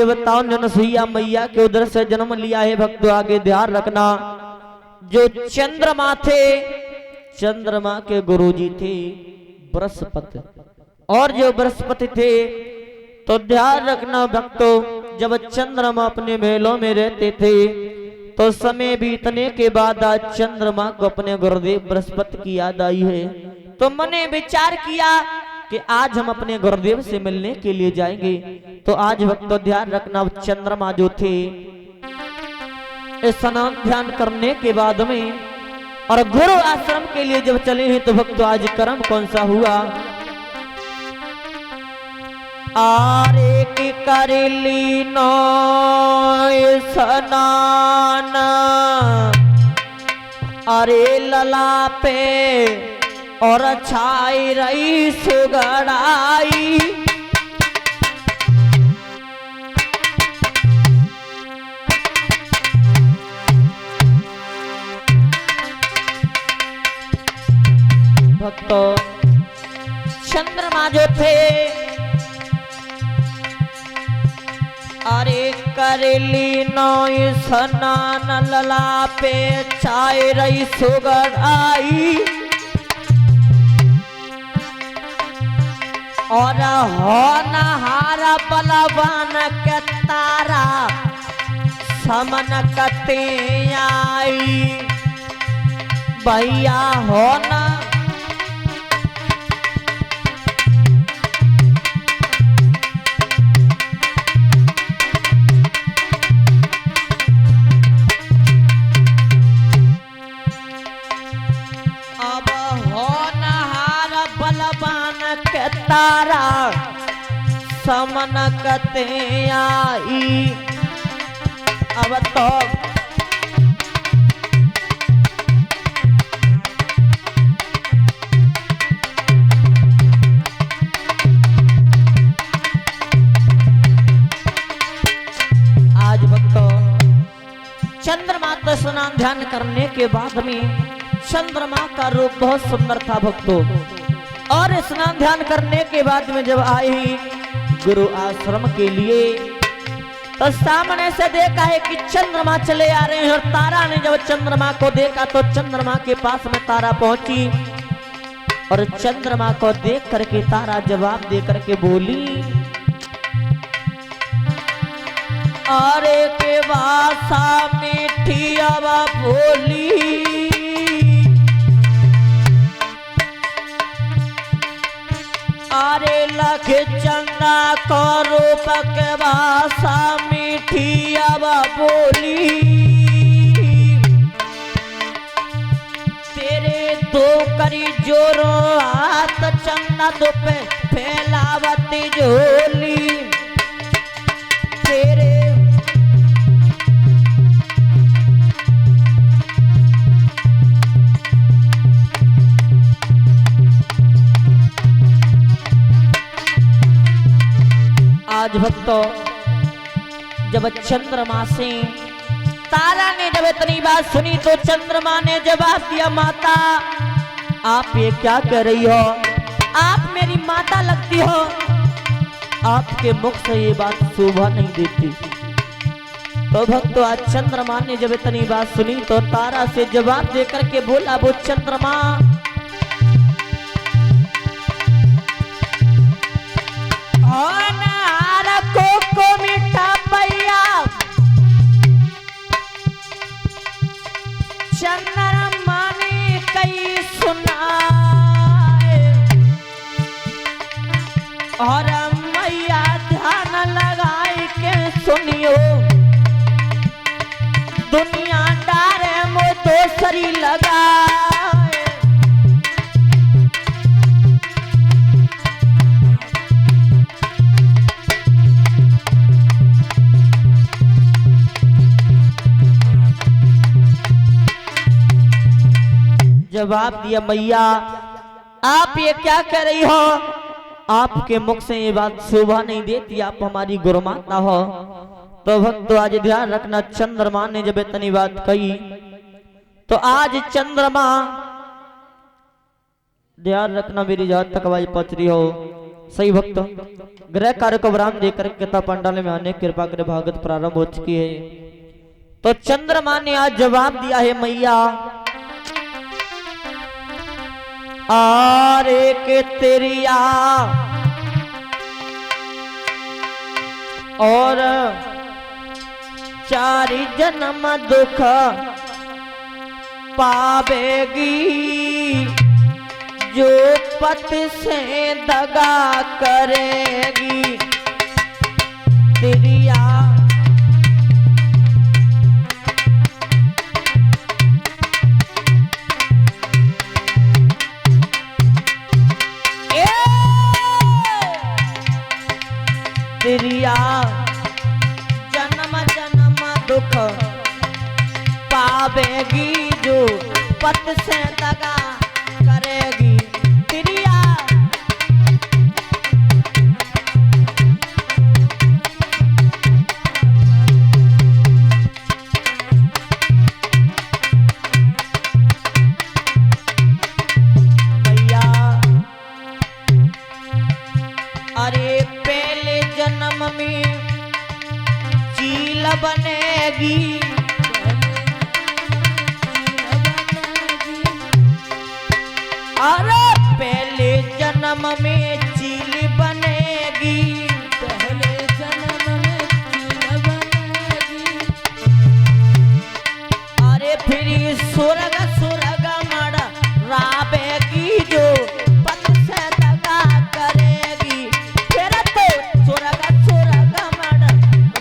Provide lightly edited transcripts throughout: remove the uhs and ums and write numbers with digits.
देवताओं ने नसैया मैया के उधर से जन्म लिया है। भक्तों आगे ध्यान रखना, जो चंद्रमा थे, चंद्रमा के गुरुजी थे बृहस्पति, और जो बृहस्पति थे तो ध्यान रखना भक्तों, जब चंद्रमा अपने मेलों में रहते थे तो समय बीतने के बाद आज चंद्रमा को अपने गुरुदेव बृहस्पति की याद आई है। तो मैंने विचार किया कि आज हम अपने गुरुदेव से मिलने के लिए जाएंगे। तो आज भक्तों ध्यान रखना, चंद्रमा जो थे स्नान ध्यान करने के बाद में और गुरु आश्रम के लिए जब चले हैं तो भक्तों आज कर्म कौन सा हुआ। आरे की करेली नो स्नान, अरे लला पे और छाई रही सुगड़ाई, भक्तों चंद्रमा जो थे अरे करेली नो स्नान, लला पे छाई रही सुगड़ाई, और होनहार बलवान के तारा समन कते आई, भैया होना तारा समन कते आई। अब तो आज भक्तों चंद्रमा का स्नान ध्यान करने के बाद में चंद्रमा का रूप बहुत सुंदर था भक्तों, और स्नान ध्यान करने के बाद में जब आई गुरु आश्रम के लिए तो सामने से देखा है कि चंद्रमा चले आ रहे हैं, और तारा ने जब चंद्रमा को देखा तो चंद्रमा के पास में तारा पहुंची, और चंद्रमा को देख करके तारा जवाब दे करके बोली, अरे के भाषा मीठी अब बोली, अरे लख चंदा को रूप के भाषा मीठी अब बोली, तेरे दो करी जोरो हाथ चंदा दो पे फैलावती झोली, तेरे आज भक्तों जब चंद्रमा से तारा ने जब इतनी बात सुनी तो चंद्रमा ने जवाब दिया, माता आप ये क्या कह रही हो, आप मेरी माता लगती हो, आपके मुख से ये बात शोभा नहीं देती। तो भक्तों आज चंद्रमा ने जब इतनी बात सुनी तो तारा से जवाब देकर के बोला, वो चंद्रमा को मीठा पैया चंद्रमा ने कई सुनाए, और मैया ध्यान लगाई के सुनियो, दुनिया डारे मो दोसरी लगाए, जवाब दिया, मैया आप ये क्या कह रही हो, आपके मुख से ये बात शोभा नहीं देती, आप हमारी गुरुमाता हो। तो भक्तों आज ध्यान रखना, चंद्रमा ने जब इतनी बात कही तो आज चंद्रमा ध्यान रखना, मेरी जहां तक आवाज पहुंच रही हो, सही भक्तों, गृह कार्य को विराम देकर कथा पंडाल में आने कृपा करे भागवत प्रारंभ हो चुकी है। तो चंद्रमा ने आज जवाब दिया है मैया, आरे के तेरिया और चारि जन्म दुख पावेगी, जो पति से दगा करेगी। तेरिया तेरिया जन्म जन्म दुख पावेगी, जो पत से दगा करेगी। तेरिया भैया अरे पहले जन्म में चील बनेगी, अरे पहले जन्म में चील बनेगी, पहले जन्म में चील बनेगी। अरे फिर स्वर्ग स्वर्ग मड़ राबेगी, जो पत से दगा करेगी। फिर तो स्वर्ग स्वर्ग मड़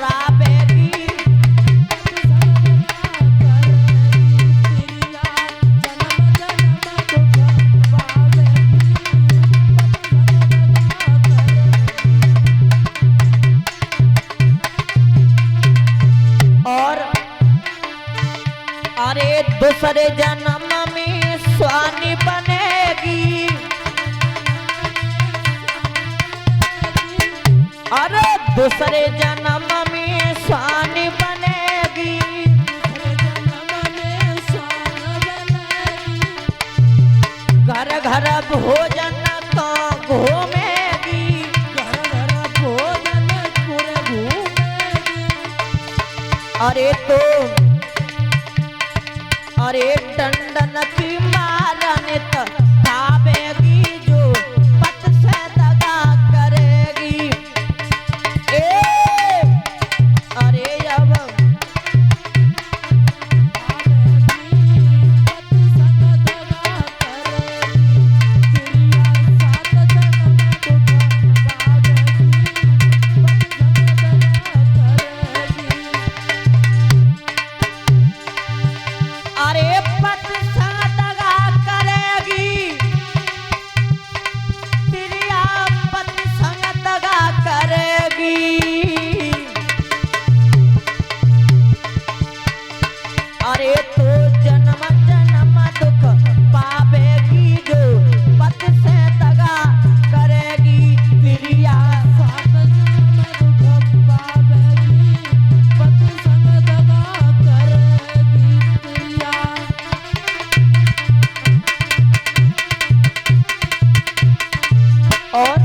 राबेगी। और अरे दूसरे जन्म में स्वानी बनेगी, अरे दूसरे जन्म में स्वानी बनेगी। घर घर भोजन तो घूमेगी, घर घर भोजन पूरे घूमेगी। अरे तो अरे दंडन की मारन खावेगी, जो पत से दगा करेगी। अरे अब अरे पत से दगा करेगी, तेरिया पत संग दगा करेगी। अरे तो जन्म जन्म दुख पावेगी, जो पत से दगा करेगी। तेरिया सात जन्म दुख पावेगी, पत संग दगा करेगी। तेरिया और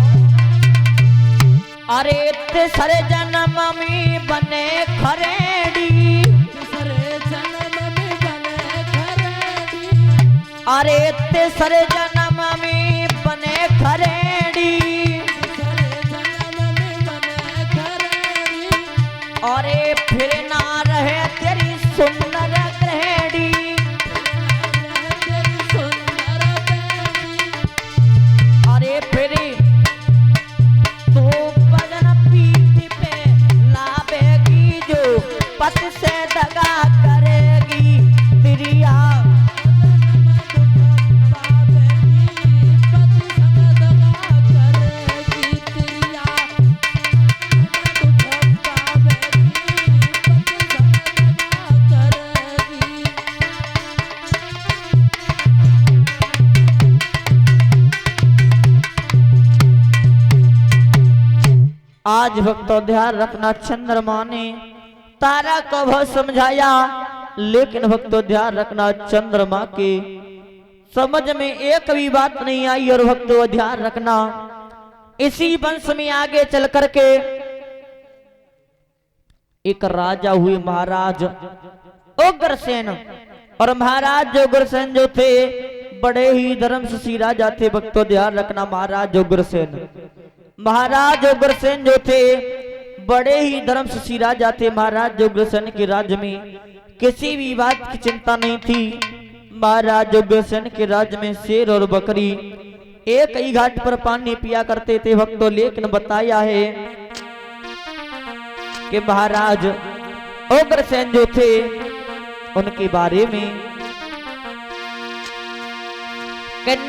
अरे तीसरे जन्म में बने खरेड़ी, तीसरे जन्म में बने खरेड़ी। अरे तीसरे जन्म में बने खरेड़ी। तीसरे जन्म में बने खरेड़ी। अरे फिर ना रहे तेरी सुंदर गृहिणी, तेरी सुंदर बेटी। अरे फिर तू बदन पीठ पे लावेगी, जो पत से दगा करेगी। तेरिया आज भक्तों ध्यान रखना, चंद्रमा ने तारा को बहुत समझाया, लेकिन भक्तों ध्यान रखना चंद्रमा के समझ में एक भी बात नहीं आई। और भक्तों ध्यान रखना इसी वंश में आगे चल करके एक राजा हुए महाराज उग्रसेन। और महाराज उग्रसेन जो थे बड़े ही धर्मशील राजा थे। भक्तों ध्यान रखना, महाराज उग्रसेन, महाराज उग्रसेन जो थे बड़े ही धर्मशील राजा थे। महाराज उग्रसेन के राज्य में किसी भी बात की चिंता नहीं थी। महाराज उग्रसेन के राज्य में शेर और बकरी एक ही घाट पर पानी पिया करते थे। भक्तों लेकिन बताया है कि महाराज उग्रसेन जो थे उनके बारे में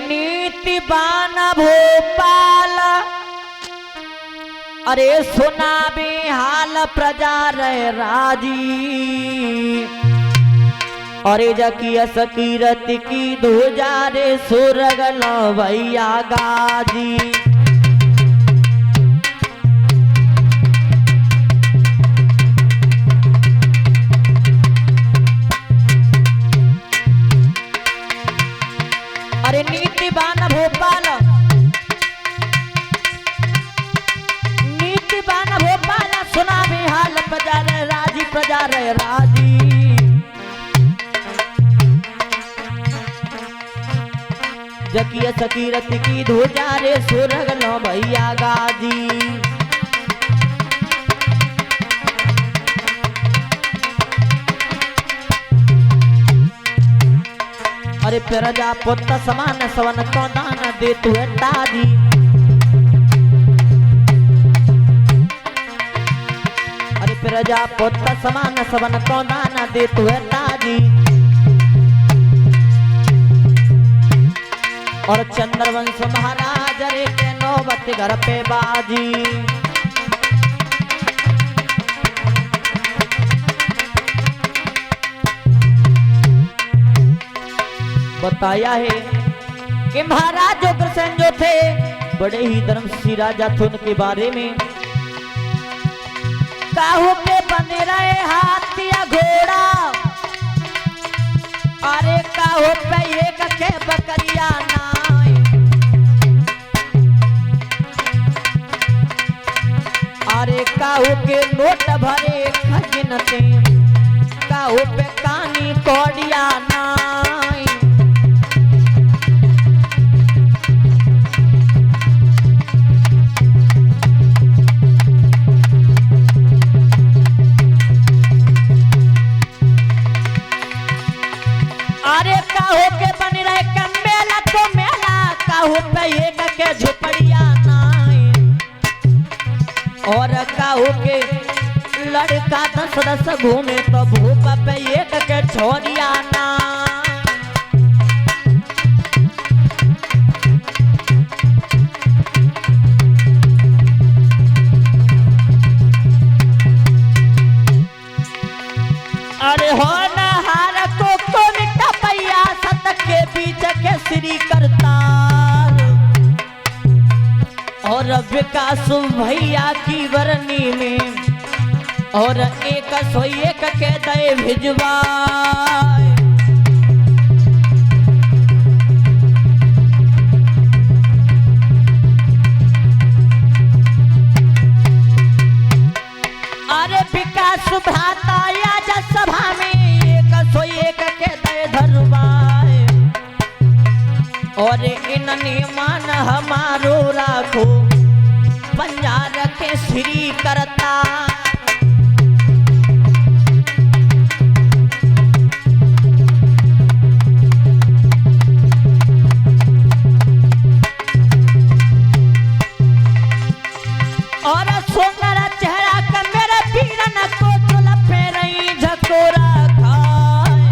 नीतिबान भोपाल, अरे सुना भी हाल प्रजा रहे राजी। अरे जकी सकीरत की दूजारे सुरगल भैया गाजी। अरे नीतिबान भोपाल, नीतिबान भोपाल सुना भी हाल प्रजा रे राजी, प्रजा रे राजी। जकिया सकीरत की धोजा रे सुरगलो भैया गाजी। अरे प्रजा पुत्र समान सवन को दान दे तू है ताजी। अरे प्रजा पुत्र समान सवन को दान दे तू है ताजी। और चंद्रवंश महाराज रे के नौबत घर पे बाजी। बताया है कि महाराज उग्रसेन जो थे बड़े ही धर्मशील राजा थे। उनके बारे में काहू पे बने रहे हाथी या घोड़ा, अरे काहू पे एक के बकरिया नाय। अरे काहू के नोट भरे खजनते, काहू पे कानी कौड़िया नाय। अरे काहू के बन रहे कमेला तो मेला, काहू पे एक के झुपड़िया नाय। और काहू के लड़का 10 घूमे तो भूप पे एक के छोरिया नाय। अरे हो न हार को मिटा पैया सत के बीच के श्री करतार। और विकास भैया की वरनी में और 101 के दे भिजवाए। अरे विकास भ्राता आज सभा में 101 के दे धरवाए। और इन्हें मान हमारो राखो पंजा रखे श्री करता। और सोनर चेहरा का मेरे पीरन को चुल पे रही झकोरा खाए।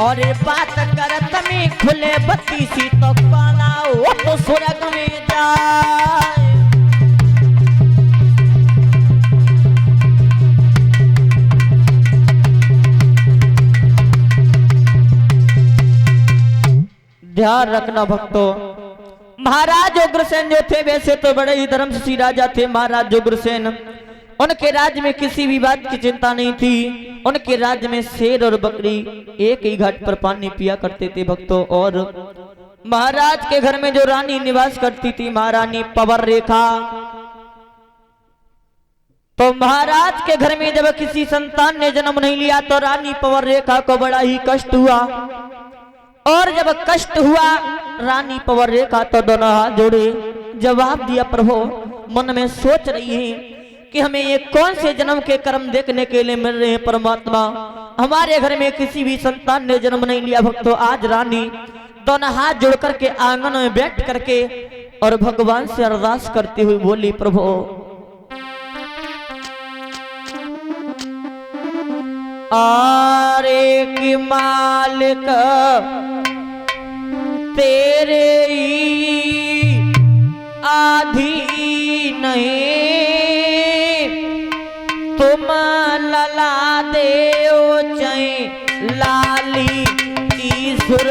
और बात करत में खुले बत्ती सी तो काला वो तो स्वर्ग में जाए। ध्यान रखना भक्तों, महाराज उग्रसेन जो थे वैसे तो बड़े ही धर्मशील राजा थे। महाराज उग्रसेन, उनके राज्य में किसी भी बात की चिंता नहीं थी। उनके राज्य में शेर और बकरी एक ही घाट पर पानी पिया करते थे भक्तों। और महाराज के घर में जो रानी निवास करती थी महारानी पवर रेखा, तो महाराज के घर में जब किसी संतान ने जन्म नहीं लिया तो रानी पवर रेखा को बड़ा ही कष्ट हुआ। और जब कष्ट हुआ रानी पवर रेखा तो दोनों हाथ जोड़े जवाब दिया, प्रभु मन में सोच रही है कि हमें ये कौन से जन्म के कर्म देखने के लिए मिल रहे हैं परमात्मा, हमारे घर में किसी भी संतान ने जन्म नहीं लिया। भक्तों आज रानी दोनों हाथ जोड़ करके आंगन में बैठ करके और भगवान से अरदास करती हुई बोली, प्रभु आरे की मालिक तेरे ही आधी नहीं, तुम लला देओ चै लाली ईश्वर,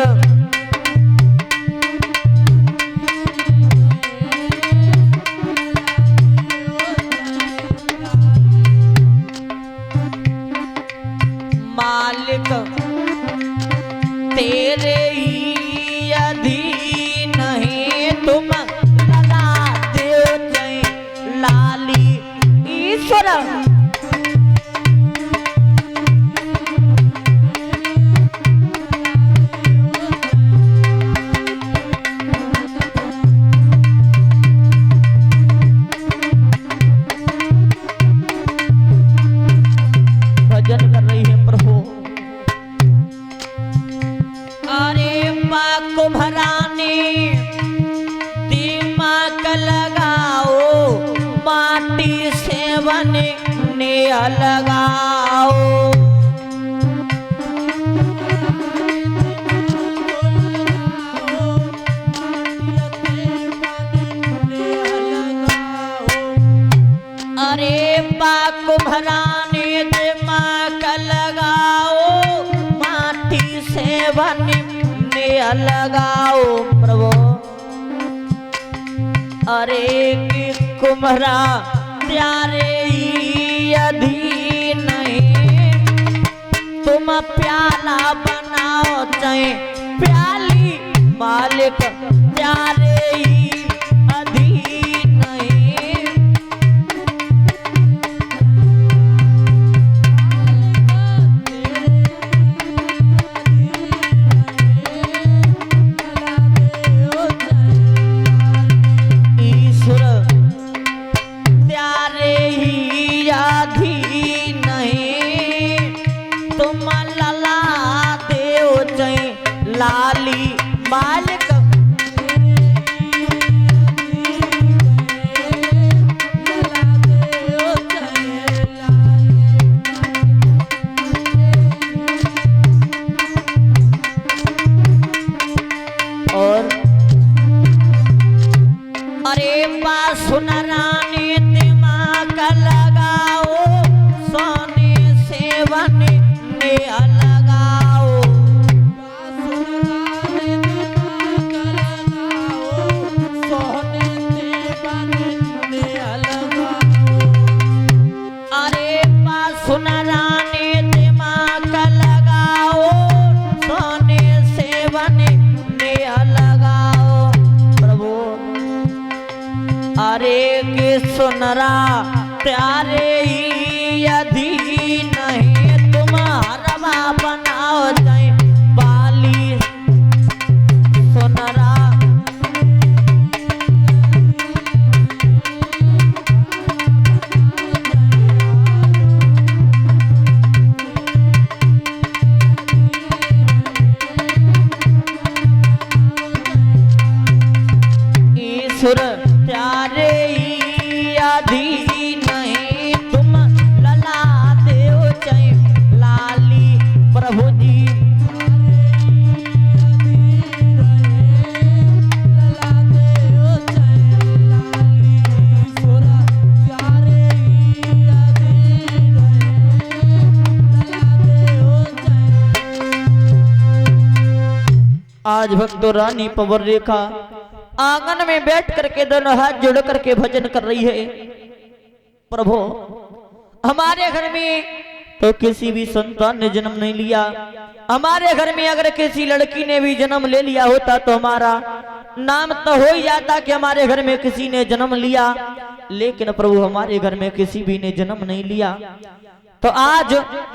मालिक तेरे ही अधीन है, तुम लला देओ चै लाली ईश्वर। भजन कर रही है प्रभु। अरे कुम्हरानी दिमाग लगाओ, माटी से बने लगाओ, अरे कुम्हरानी दिमाग लगाओ, माटी से बने लगाओ प्रभु। अरे कि कुम्हरा प्यारे ही अधीन नहीं, तुम प्याला बनाओ चाहे प्याली, मालिक प्यारे ही अधीन नहीं। लाली मालिक और अरे सुन रानी दिमाग लगाओ, सोने से बने लगाओ, सुन रानी दिमाग लगाओ, सोने से बने लगाओ प्रभु। अरे कि सुनरा प्यारे ही अधीन है, तुम हरवा बनाओ जाए बाली सुनरा। ईश्वर प्यारे ही अधीन है, तुम लला देओ चै लाली प्रभु जी। आज भक्तों रानी पवर रेखा आंगन में बैठ करके दोनों हाथ जोड़ करके भजन कर रही है, प्रभु हमारे घर में तो किसी भी संतान ने जन्म नहीं लिया। हमारे घर में अगर किसी लड़की ने भी जन्म ले लिया होता तो हमारा नाम तो हो ही जाता कि हमारे घर में किसी ने जन्म लिया, लेकिन प्रभु हमारे घर में किसी भी ने जन्म नहीं लिया। तो आज